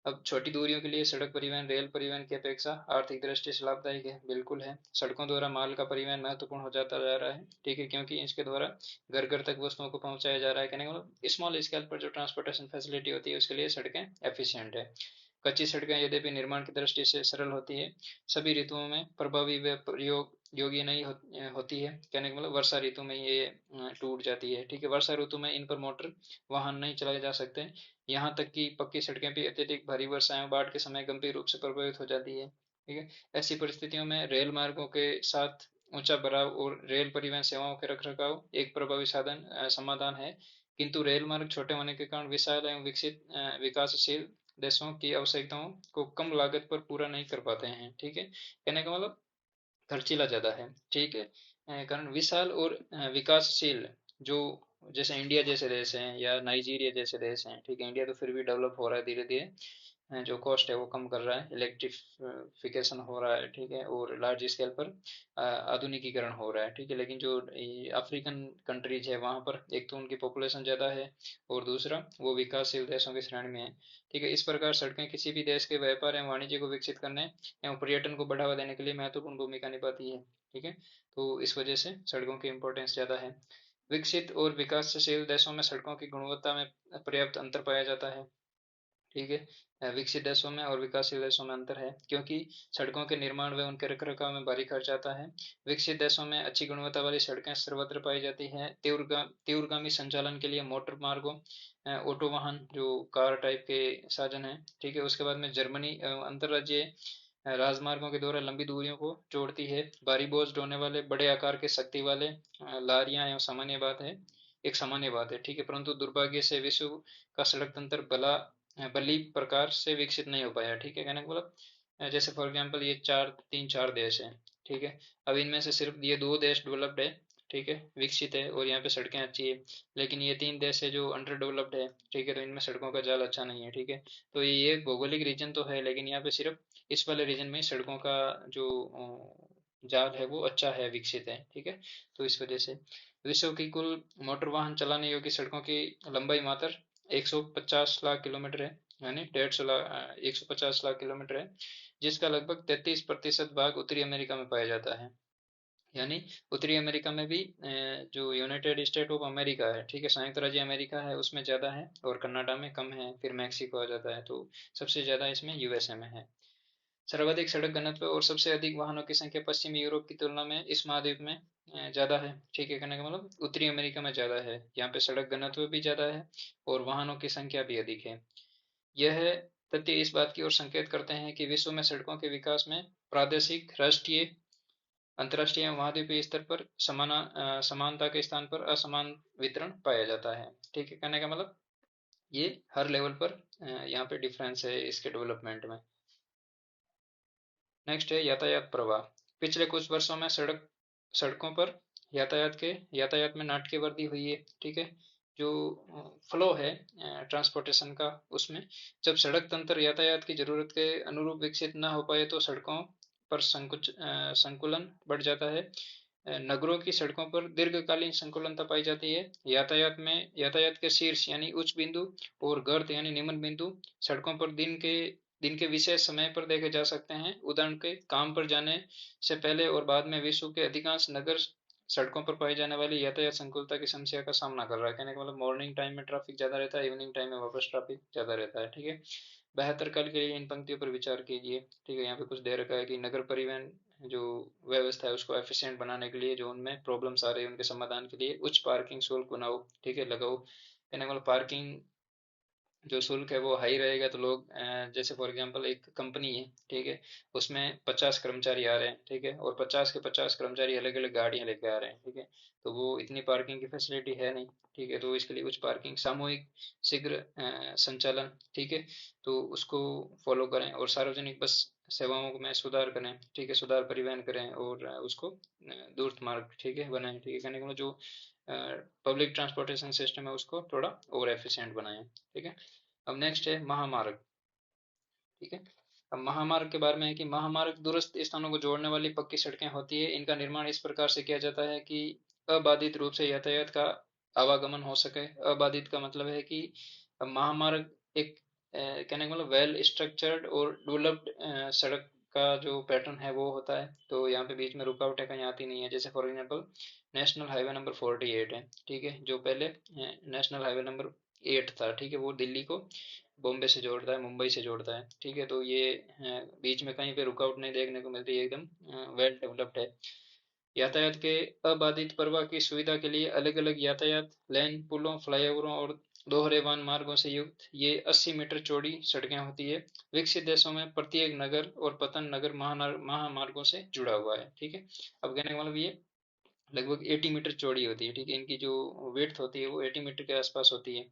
अब छोटी दूरियों के लिए सड़क परिवहन रेल परिवहन की अपेक्षा आर्थिक दृष्टि से लाभदायक है, बिल्कुल है। सड़कों द्वारा माल का परिवहन महत्वपूर्ण हो जाता जा रहा है। ठीक है। क्योंकि इसके द्वारा घर घर तक वस्तुओं को पहुंचाया जा रहा है। कहने का मतलब स्मॉल स्केल पर जो ट्रांसपोर्टेशन फैसिलिटी होती है उसके लिए सड़कें एफिशिएंट है। कच्ची सड़कें यद्यपि निर्माण की दृष्टि से सरल होती है, सभी ऋतुओं में प्रभावी व प्रयोग योग्य नहीं होती है। कहने का मतलब वर्षा ऋतु में ये टूट जाती है। ठीक है। वर्षा ऋतु में इन पर मोटर वाहन नहीं चलाए जा सकते। यहाँ तक कि पक्की सड़कें भी अत्यधिक भारी वर्षा एवं बाढ़ के समय गंभीर रूप से प्रभावित हो जाती है। ठीक है। ऐसी परिस्थितियों में रेल मार्गों के साथ ऊंचा भराव और रेल परिवहन सेवाओं के रखरखाव एक प्रभावी समाधान है। किंतु रेल मार्ग छोटे होने के कारण विशाल एवं विकसित विकासशील देशों की आवश्यकताओं को कम लागत पर पूरा नहीं कर पाते हैं। ठीक है। कहने का मतलब खर्चीला ज़्यादा है। ठीक है। कारण विशाल और विकासशील, जो जैसे इंडिया जैसे देश हैं या नाइजीरिया जैसे देश हैं। ठीक है। इंडिया तो फिर भी डेवलप हो रहा है धीरे धीरे, जो कॉस्ट है वो कम कर रहा है, इलेक्ट्रिफिकेशन हो रहा है। ठीक है। और लार्ज स्केल पर आधुनिकीकरण हो रहा है। ठीक है। लेकिन जो अफ्रीकन कंट्रीज है वहाँ पर एक तो उनकी पॉपुलेशन ज़्यादा है और दूसरा वो विकासशील देशों की श्रेणी में है। ठीक है। इस प्रकार सड़कें किसी भी देश के व्यापार एवं वाणिज्य को विकसित करने एवं पर्यटन को बढ़ावा देने के लिए महत्वपूर्ण भूमिका निभाती है। ठीक है। तो इस वजह से सड़कों की इम्पोर्टेंस ज़्यादा है। विकसित और विकासशील देशों में सड़कों की गुणवत्ता में पर्याप्त अंतर पाया जाता है। ठीक है। विकसित देशों में और विकासशील देशों में अंतर है, क्योंकि सड़कों के निर्माण व उनके रखरखाव में भारी खर्च आता है। विकसित देशों में अच्छी गुणवत्ता वाली सड़कें सर्वत्र पाई जाती हैं। तीव्रगामी संचालन के लिए मोटर मार्गों, ऑटो वाहन जो कार टाइप के साधन है। ठीक है। उसके बाद में जर्मनी अंतर्राज्यीय राजमार्गों के द्वारा लंबी दूरियों को जोड़ती है। भारी बोझ ढोने वाले बड़े आकार के शक्ति वाले लारियां एवं सामान्य बात है। ठीक है। परंतु दुर्भाग्य से विश्व का सड़क तंत्र भली प्रकार से विकसित नहीं हो पाया। ठीक है। कहने का मतलब जैसे फॉर एग्जांपल ये चार देश हैं। ठीक है। अब इनमें से सिर्फ ये दो देश डेवलप्ड है। ठीक है, विकसित है और यहाँ पे सड़कें अच्छी है। लेकिन ये तीन देश है जो अंडर डेवलप्ड है। ठीक है। तो इनमें सड़कों का जाल अच्छा नहीं है। ठीक है। तो ये भौगोलिक रीजन तो है, लेकिन यहाँ पे सिर्फ इस वाले रीजन में सड़कों का जो जाल है वो अच्छा है, विकसित है। ठीक है। तो इस वजह से विश्व की कुल मोटर वाहन चलाने योग्य सड़कों की लंबाई मात्र 150 लाख किलोमीटर है, यानी 150 लाख किलोमीटर है, जिसका लगभग 33% भाग उत्तरी अमेरिका में पाया जाता है। यानी उत्तरी अमेरिका में भी जो यूनाइटेड स्टेट ऑफ अमेरिका है, ठीक है, संयुक्त राज्य अमेरिका है, उसमें ज़्यादा है और कनाडा में कम है, फिर मैक्सिको आ जाता है। तो सबसे ज़्यादा इसमें यूएसए में है। सर्वाधिक सड़क घनत्व और सबसे अधिक वाहनों की संख्या पश्चिमी यूरोप की तुलना में इस महाद्वीप में ज़्यादा है। ठीक है। कहने का मतलब उत्तरी अमेरिका में ज़्यादा है, यहाँ पे सड़क घनत्व भी ज़्यादा है और वाहनों की संख्या भी अधिक है। यह तथ्य इस बात की ओर संकेत करते हैं कि विश्व में सड़कों के विकास में प्रादेशिक, राष्ट्रीय, अंतर्राष्ट्रीय एवं महाद्वीपीय स्तर पर समानता के स्थान पर असमान वितरण पाया जाता है। ठीक है। कहने का मतलब ये हर लेवल पर यहाँ पे डिफरेंस है इसके डेवलपमेंट में। नेक्स्ट है यातायात प्रवाह। पिछले कुछ वर्षों में सड़कों पर यातायात में नाटकीय वृद्धि हुई है। ठीक है। जो फ्लो है ट्रांसपोर्टेशन का, उसमें जब सड़क तंत्र यातायात की जरूरत के अनुरूप विकसित न हो पाए तो सड़कों पर संकुलन बढ़ जाता है। नगरों की सड़कों पर दीर्घकालीन संकुलनता पाई जाती है। यातायात के शीर्ष यानी उच्च बिंदु और गर्त यानी निम्न बिंदु सड़कों पर दिन के विशेष समय पर देखे जा सकते हैं। उदाहरण के काम पर जाने से पहले और बाद में विश्व के अधिकांश नगर सड़कों पर पाई जाने वाली यातायात संकुलता की समस्या का सामना कर रहा है। कहने का मतलब मॉर्निंग टाइम में ट्रैफिक ज़्यादा रहता है, इवनिंग टाइम में वापस ट्रैफिक ज़्यादा रहता है। ठीक है, बेहतर कल के लिए इन पंक्तियों पर विचार कीजिए। ठीक है, यहाँ पे कुछ दे रखा है कि नगर परिवहन जो व्यवस्था है उसको एफिशिएंट बनाने के लिए जो उनमें प्रॉब्लम्स आ रही है उनके समाधान के लिए उच्च पार्किंग शुल्क बनाओ। ठीक है, लगाओ। कहने का मतलब पार्किंग जो शुल्क है वो हाई रहेगा तो लोग जैसे फॉर एग्जांपल एक कंपनी है, ठीक है, उसमें 50 कर्मचारी आ रहे हैं, ठीक है, और 50 के 50 कर्मचारी अलग अलग गाड़ियां लेके आ रहे हैं, ठीक है, तो वो इतनी पार्किंग की फैसिलिटी है नहीं। ठीक है, तो इसके लिए उच्च पार्किंग, सामूहिक शीघ्र संचालन, ठीक है, तो उसको फॉलो करें और सार्वजनिक बस सेवाओं में सुधार करें। ठीक है, सुधार परिवहन करें और उसको दूरस्थ मार्ग, ठीक है, बनाएं। ठीक है, कहने का मतलब जो पब्लिक ट्रांसपोर्टेशन सिस्टम है उसको थोड़ा और एफिशिएंट बनाएं। ठीक है, अब नेक्स्ट है महामार्ग। ठीक है, अब महामार्ग के बारे में है कि महामार्ग दूरस्थ स्थानों को जोड़ने वाली पक्की सड़कें होती है। इनका निर्माण इस प्रकार से किया जाता है कि अबाधित रूप से यातायात का आवागमन हो सके। अबाधित का मतलब है कि महामार्ग एक कहने का मतलब वेल स्ट्रक्चर्ड और डेवलप्ड सड़क का जो पैटर्न है वो होता है। तो यहाँ पे बीच में रुकावटें कहीं आती नहीं है। जैसे for example national highway number 48 है, ठीक है, जो पहले नेशनल हाईवे नंबर 8 था, ठीक है, वो दिल्ली को बॉम्बे से जोड़ता है, मुंबई से जोड़ता है। ठीक है, तो ये बीच में कहीं पे रुकावट नहीं देखने को मिलती है, एकदम वेल डेवलप्ड है। यातायात के अबाधित प्रवाह की सुविधा के लिए अलग अलग यातायात लेन, पुलों, फ्लाईओवरों और दोहरे वाहन मार्गों से युक्त ये 80 मीटर चौड़ी सड़कें होती है। विकसित देशों में प्रत्येक नगर और पतन नगर महामार्गों से जुड़ा हुआ है। ठीक है, अब कहने का मतलब ये लगभग 80 मीटर चौड़ी होती है। ठीक है, इनकी जो विड्थ होती है वो 80 मीटर के आसपास होती है।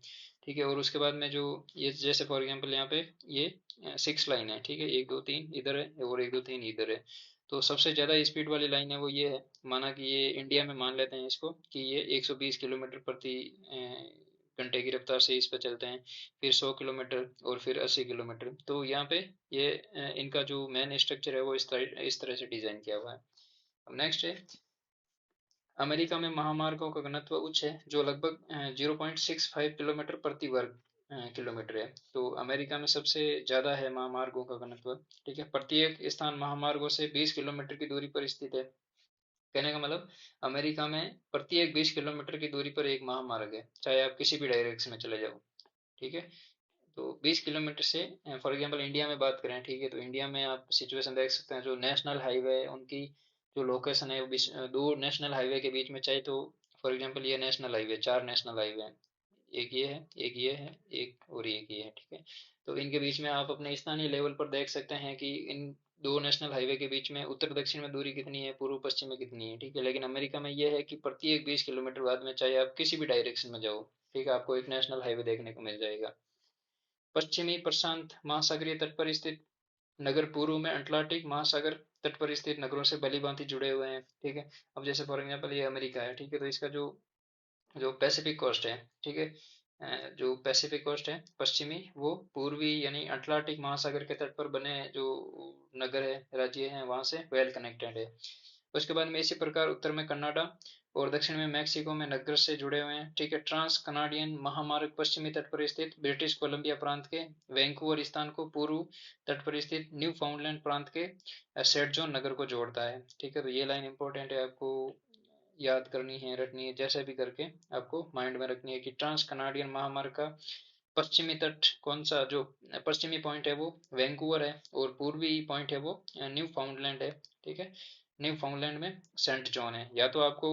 ठीक है, और उसके बाद में जो ये जैसे फॉर एग्जांपल यहाँ पे ये 6 लाइन है, ठीक है, 1 2 3 इधर है और 1 2 3 इधर है। तो सबसे ज़्यादा स्पीड वाली लाइन है वो ये है। माना कि ये इंडिया में मान लेते हैं इसको कि ये 120 किलोमीटर प्रति घंटे की रफ्तार से इस पर चलते हैं, फिर 100 किलोमीटर और फिर 80 किलोमीटर। तो यहाँ पे ये इनका जो मेन स्ट्रक्चर है वो इस तरह से डिजाइन किया हुआ है। अब नेक्स्ट है, अमेरिका में महामार्गों का घनत्व उच्च है जो लगभग 0.65 किलोमीटर प्रति वर्ग किलोमीटर है। तो अमेरिका में सबसे ज़्यादा है महामार्गों का घनत्व। ठीक है, प्रत्येक स्थान महामार्गों से 20 किलोमीटर की दूरी पर स्थित है। कहने का मतलब अमेरिका में प्रत्येक 20 किलोमीटर की दूरी पर एक महामार्ग है, चाहे आप किसी भी डायरेक्शन में चले जाओ। ठीक है, तो 20 किलोमीटर से फॉर एग्जांपल इंडिया में बात करें, ठीक है, तो इंडिया में आप सिचुएशन देख सकते हैं, जो नेशनल हाईवे है उनकी जो लोकेशन है वो दो नेशनल हाईवे के बीच में, चाहे तो फॉर एग्जांपल ये नेशनल हाईवे, 4 नेशनल हाईवे हैं, एक ये है, एक ये है, एक और एक ये है। ठीक है, तो इनके बीच में आप अपने स्थानीय लेवल पर देख सकते हैं कि इन दो नेशनल हाईवे के बीच में उत्तर दक्षिण में दूरी कितनी है, पूर्व पश्चिम में कितनी है। ठीक है, लेकिन अमेरिका में ये है कि प्रत्येक 20 किलोमीटर बाद में, चाहे आप किसी भी डायरेक्शन में जाओ, ठीक है, आपको एक नेशनल हाईवे देखने को मिल जाएगा। पश्चिमी प्रशांत महासागरीय तट पर स्थित नगर पूर्व में अटलांटिक महासागर तट पर स्थित नगरों से भली भांति जुड़े हुए हैं। ठीक है, अब जैसे फॉर एग्जांपल ये अमेरिका है, ठीक है, तो इसका जो जो पैसिफिक कोस्ट है, ठीक है, जो पैसिफिक कोस्ट है पश्चिमी, वो पूर्वी यानी अटलांटिक महासागर के तट पर बने जो नगर है, राज्य है, वहां से वेल कनेक्टेड है। उसके बाद में इसी प्रकार उत्तर में कनाडा और दक्षिण में मैक्सिको में नगर से जुड़े हुए हैं। ठीक है, ट्रांस कनाडियन महामार्ग पश्चिमी तट पर स्थित ब्रिटिश कोलंबिया प्रांत के वैंकूवर स्थान को पूर्व तट पर स्थित न्यू फाउंडलैंड प्रांत के सेंट जॉन नगर को जोड़ता है। ठीक है, तो ये लाइन इंपॉर्टेंट है, आपको याद करनी है, रखनी है, जैसे भी करके आपको माइंड में रखनी है कि ट्रांस कनाडियन महामार्ग का पश्चिमी तट कौन सा, जो पश्चिमी पॉइंट है वो वैंकूवर है और पूर्वी पॉइंट है वो न्यू फाउंडलैंड है। ठीक है, न्यू फाउंडलैंड में सेंट जॉन है। या तो आपको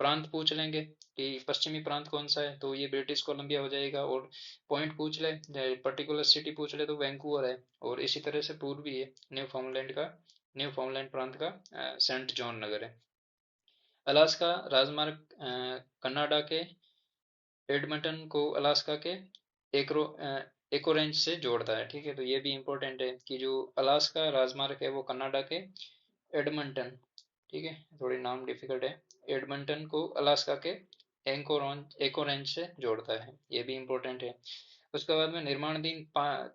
प्रांत पूछ लेंगे कि पश्चिमी प्रांत कौन सा है, तो ये ब्रिटिश कोलंबिया हो जाएगा, और पॉइंट पूछ ले, पर्टिकुलर सिटी पूछ ले तो वैंकूवर है, और इसी तरह से पूर्वी है न्यू फाउंडलैंड का, न्यू फाउंडलैंड प्रांत का सेंट जॉन नगर है। अलास्का राजमार्ग कनाडा के एडमंटन को अलास्का के एकरो एकोरेंज से जोड़ता है। ठीक है, तो ये भी इम्पोर्टेंट है कि जो अलास्का राजमार्ग है वो कनाडा के एडमंटन, ठीक है, थोड़ी नाम डिफिकल्ट है, एडमंटन को अलास्का के एकोरेंज से जोड़ता है, ये भी इम्पोर्टेंट है। उसके बाद में निर्माणाधीन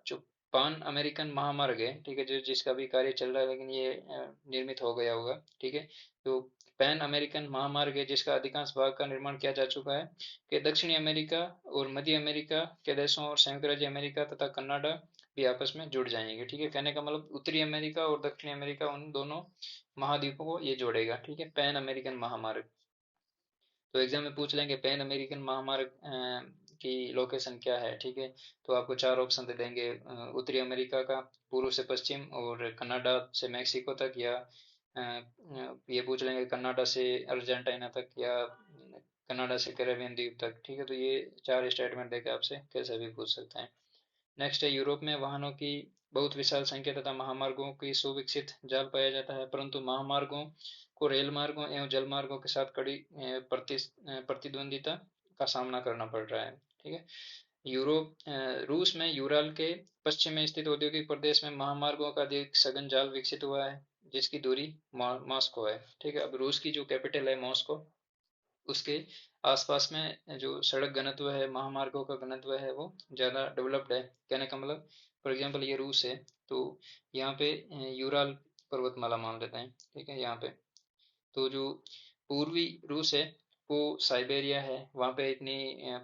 जो पान अमेरिकन महामार्ग है, ठीक है, जो जिसका भी कार्य चल रहा है लेकिन ये निर्मित हो गया होगा। ठीक है, तो पैन अमेरिकन महामार्ग है जिसका अधिकांश भाग का निर्माण किया जा चुका है, कि दक्षिणी अमेरिका और मध्य अमेरिका के देशों और संयुक्त राज्य अमेरिका तथा कनाडा, भी आपस में जुड़ जाएंगे। ठीक है, कहने का मतलब उत्तरी अमेरिका और दक्षिणी अमेरिका, उन दोनों महाद्वीपों को ये जोड़ेगा। ठीक है, पैन अमेरिकन महामार्ग। तो एग्जाम में पूछ लेंगे पैन अमेरिकन महामार्ग की लोकेशन क्या है। ठीक है, तो आपको चार ऑप्शन दे देंगे, उत्तरी अमेरिका का पूर्व से पश्चिम, और कनाडा से मैक्सिको तक, या ये पूछ लेंगे कनाडा से अर्जेंटीना तक, या कनाडा से कैरेबियन द्वीप तक। ठीक है, तो ये चार स्टेटमेंट देके आपसे कैसे भी पूछ सकते हैं। नेक्स्ट है, यूरोप में वाहनों की बहुत विशाल संख्या तथा महामार्गों की सुविकसित जाल पाया जाता है, परंतु महामार्गों को रेल मार्गों एवं जल मार्गों के साथ कड़ी प्रतिद्वंदिता का सामना करना पड़ रहा है। ठीक है, यूरोप रूस में यूराल के पश्चिम में स्थित औद्योगिक प्रदेश में महामार्गों का अधिक सघन जाल विकसित हुआ है, जिसकी दूरी मॉस्को है। ठीक है, अब रूस की जो कैपिटल है मॉस्को, उसके आसपास में जो सड़क घनत्व है, महामार्गों का घनत्व है, वो ज़्यादा डेवलप्ड है। कहने का मतलब, फॉर एग्जांपल ये रूस है, तो यहाँ पे यूराल पर्वतमाला मान लेते हैं। ठीक है, यहाँ पे तो जो पूर्वी रूस है वो साइबेरिया है, वहाँ पे इतनी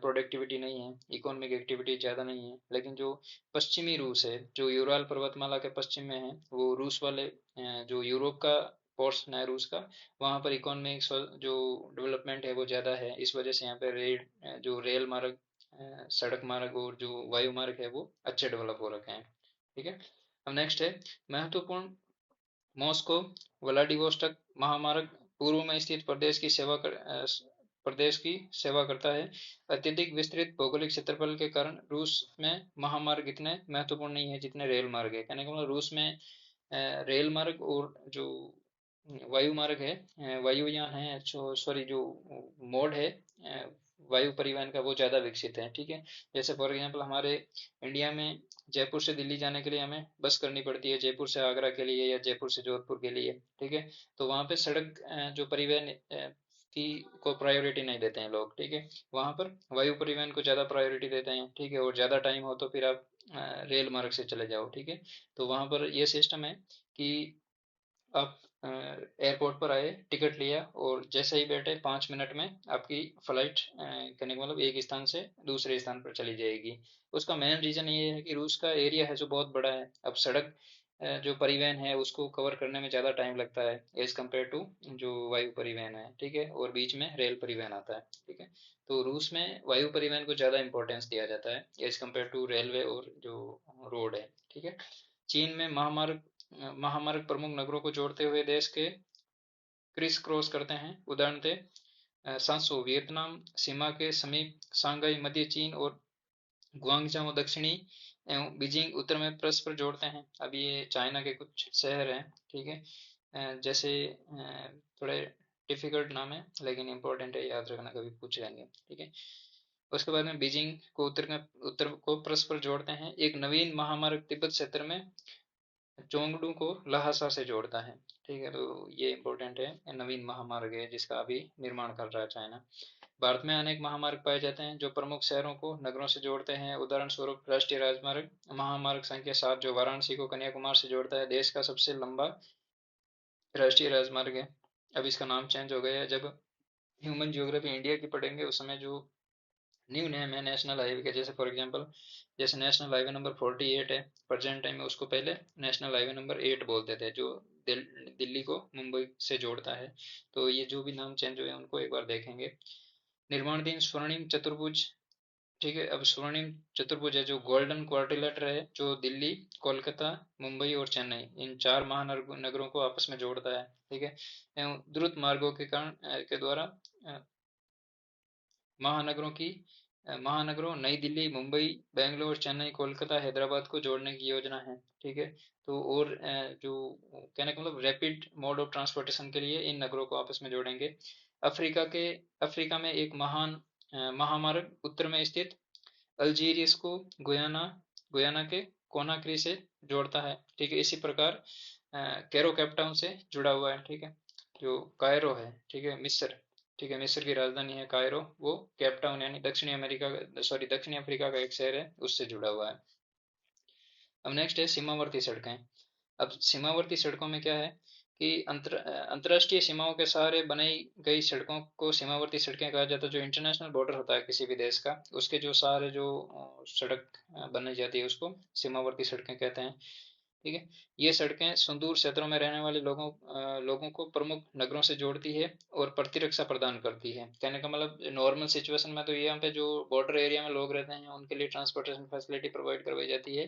प्रोडक्टिविटी नहीं है, इकोनॉमिक एक्टिविटी ज़्यादा नहीं है। लेकिन जो पश्चिमी रूस है, जो यूराल पर्वतमाला के पश्चिम में है, वो रूस वाले जो यूरोप का पोर्शन है रूस का, वहाँ पर इकोनॉमिक जो डेवलपमेंट है वो ज़्यादा है। इस वजह से यहाँ पे जो रेल मार्ग, सड़क मार्ग और जो वायु मार्ग है वो अच्छे डेवलप हो रखे हैं। ठीक है, अब नेक्स्ट है, महत्वपूर्ण मॉस्को व्लादिवोस्टोक महामार्ग पूर्व में स्थित प्रदेश की सेवा करता है। अत्यधिक विस्तृत भौगोलिक क्षेत्रफल के कारण रूस में महामार्ग इतने महत्वपूर्ण नहीं है जितने रेल मार्ग है। कहने का मतलब, रूस में रेल मार्ग और जो वायु मार्ग है, वायुयान है, सॉरी जो मोड है वायु परिवहन का, वो ज़्यादा विकसित है। ठीक है, जैसे फॉर एग्जांपल हमारे इंडिया में जयपुर से दिल्ली जाने के लिए हमें बस करनी पड़ती है, जयपुर से आगरा के लिए या जयपुर से जोधपुर के लिए। ठीक है, तो वहाँ पे सड़क जो परिवहन की को प्रायोरिटी नहीं देते हैं लोग। ठीक है, वहाँ पर वायु परिवहन को ज़्यादा प्रायोरिटी देते हैं। ठीक है, और ज़्यादा टाइम हो तो फिर आप रेल मार्ग से चले जाओ। ठीक है, तो वहाँ पर ये सिस्टम है कि आप एयरपोर्ट पर आए, टिकट लिया, और जैसे ही बैठे 5 मिनट में आपकी फ्लाइट करने का मतलब एक स्थान से दूसरे स्थान पर चली जाएगी। उसका मेन रीज़न ये है कि रूस का एरिया है जो बहुत बड़ा है। अब सड़क जो परिवहन है उसको कवर करने में ज़्यादा टाइम लगता है एज कम्पेयर टू जो वायु परिवहन है। ठीक है, और बीच में रेल परिवहन आता है। ठीक है, तो रूस में वायु परिवहन को ज़्यादा इंपॉर्टेंस दिया जाता है एज कम्पेयर टू रेलवे और जो रोड है। ठीक है, चीन में महामार्ग प्रमुख नगरों को जोड़ते हुए देश के क्रिस क्रॉस करते हैं। उदाहरणतः सांसो वियतनाम सीमा के समीप, शंघाई मध्य चीन और गुआंगझाओ दक्षिणी एवं बीजिंग उत्तर में परस्पर जोड़ते हैं। अब ये चाइना के कुछ शहर हैं। ठीक है, जैसे थोड़े डिफिकल्ट नाम है लेकिन इम्पोर्टेंट है, याद रखना, कभी पूछ लेंगे। ठीक है, उसके बाद में बीजिंग को उत्तर को परस्पर जोड़ते हैं। एक नवीन महामार्ग तिब्बत क्षेत्र में चोंगडू को लहासा से जोड़ता है। ठीक है, तो ये इम्पोर्टेंट है, नवीन महामार्ग है जिसका अभी निर्माण कर रहा है चाइना। भारत में अनेक महामार्ग पाए जाते हैं जो प्रमुख शहरों को नगरों से जोड़ते हैं। उदाहरण स्वरूप राष्ट्रीय राजमार्ग महामार्ग संख्या 7 जो वाराणसी को कन्याकुमारी से जोड़ता है, देश का सबसे लंबा राष्ट्रीय राजमार्ग है। अब इसका नाम चेंज हो गया है। जब ह्यूमन ज्योग्राफी इंडिया की पढ़ेंगे उस समय जो न्यू नेम है नेशनल हाईवे का, जैसे फॉर एग्जांपल जैसे नेशनल हाईवे नंबर 48 है प्रेजेंट टाइम में, उसको पहले नेशनल हाईवे नंबर 8 बोलते थे, जो दिल्ली को मुंबई से जोड़ता है। तो ये जो भी नाम चेंज हुए उनको एक बार देखेंगे। निर्माण दिन स्वर्णिम चतुर्भुज। ठीक है, अब स्वर्णिम चतुर्भुज है जो गोल्डन क्वाड्रिलेटर है, जो दिल्ली, कोलकाता, मुंबई और चेन्नई इन चार महानगरों को आपस में जोड़ता है। ठीक है, एवं द्रुत मार्गों के कारण के द्वारा महानगरों की महानगरों नई दिल्ली, मुंबई, बेंगलोर, चेन्नई, कोलकाता, हैदराबाद को जोड़ने की योजना है। ठीक है, तो और जो कहने का मतलब रैपिड मोड ऑफ ट्रांसपोर्टेशन के लिए इन नगरों को आपस में जोड़ेंगे। अफ्रीका में एक महान महामार्ग उत्तर में स्थित अल्जीरियस को गुयाना के कोनाक्री से जोड़ता है। ठीक है, इसी प्रकार कैरो केपटाउन से जुड़ा हुआ है। ठीक है, जो कायरो है, ठीक है, मिस्र, ठीक है, मिस्र की राजधानी है कायरो, वो केपटाउन यानी दक्षिणी अफ्रीका का एक शहर है, उससे जुड़ा हुआ है। अब नेक्स्ट है सीमावर्ती सड़कें। अब सीमावर्ती सड़कों में क्या है, कि अंतर्राष्ट्रीय सीमाओं के सहारे बनाई गई सड़कों को सीमावर्ती सड़कें कहा जाता है। जो इंटरनेशनल बॉर्डर होता है किसी भी देश का, उसके जो सहारे जो सड़क बनाई जाती है उसको सीमावर्ती सड़कें कहते हैं। ठीक है। ये सड़कें सुदूर क्षेत्रों में रहने वाले लोगों को प्रमुख नगरों से जोड़ती है और प्रतिरक्षा प्रदान करती है। कहने का मतलब नॉर्मल सिचुएशन में तो यहाँ पे जो बॉर्डर एरिया में लोग रहते हैं उनके लिए ट्रांसपोर्टेशन फैसिलिटी प्रोवाइड करवाई जाती है,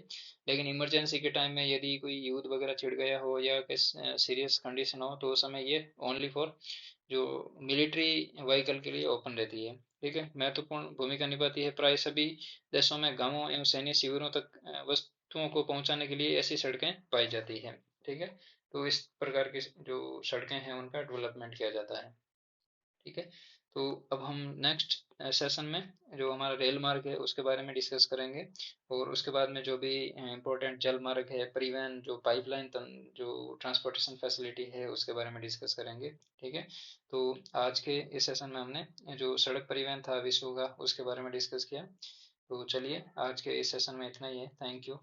लेकिन इमरजेंसी के टाइम में यदि कोई युद्ध वगैरह छिड़ गया हो या सीरियस कंडीशन हो तो उस समय ये ओनली फॉर जो मिलिट्री व्हीकल के लिए ओपन रहती है। ठीक है। महत्वपूर्ण भूमिका निभाती है। प्राय सभी देशों में गांवों एवं सैन्य शिविरों तक वस्तुओं को पहुंचाने के लिए ऐसी सड़कें पाई जाती हैं। ठीक है। तो इस प्रकार की जो सड़कें हैं उनका डेवलपमेंट किया जाता है। ठीक है। तो अब हम नेक्स्ट सेशन में जो हमारा रेल मार्ग है उसके बारे में डिस्कस करेंगे, और उसके बाद में जो भी इम्पोर्टेंट जल मार्ग है, परिवहन जो पाइपलाइन जो ट्रांसपोर्टेशन फैसिलिटी है उसके बारे में डिस्कस करेंगे। ठीक है। तो आज के इस सेशन में हमने जो सड़क परिवहन था विश्व का उसके बारे में डिस्कस किया। तो चलिए आज के इस सेशन में इतना ही है। Thank you.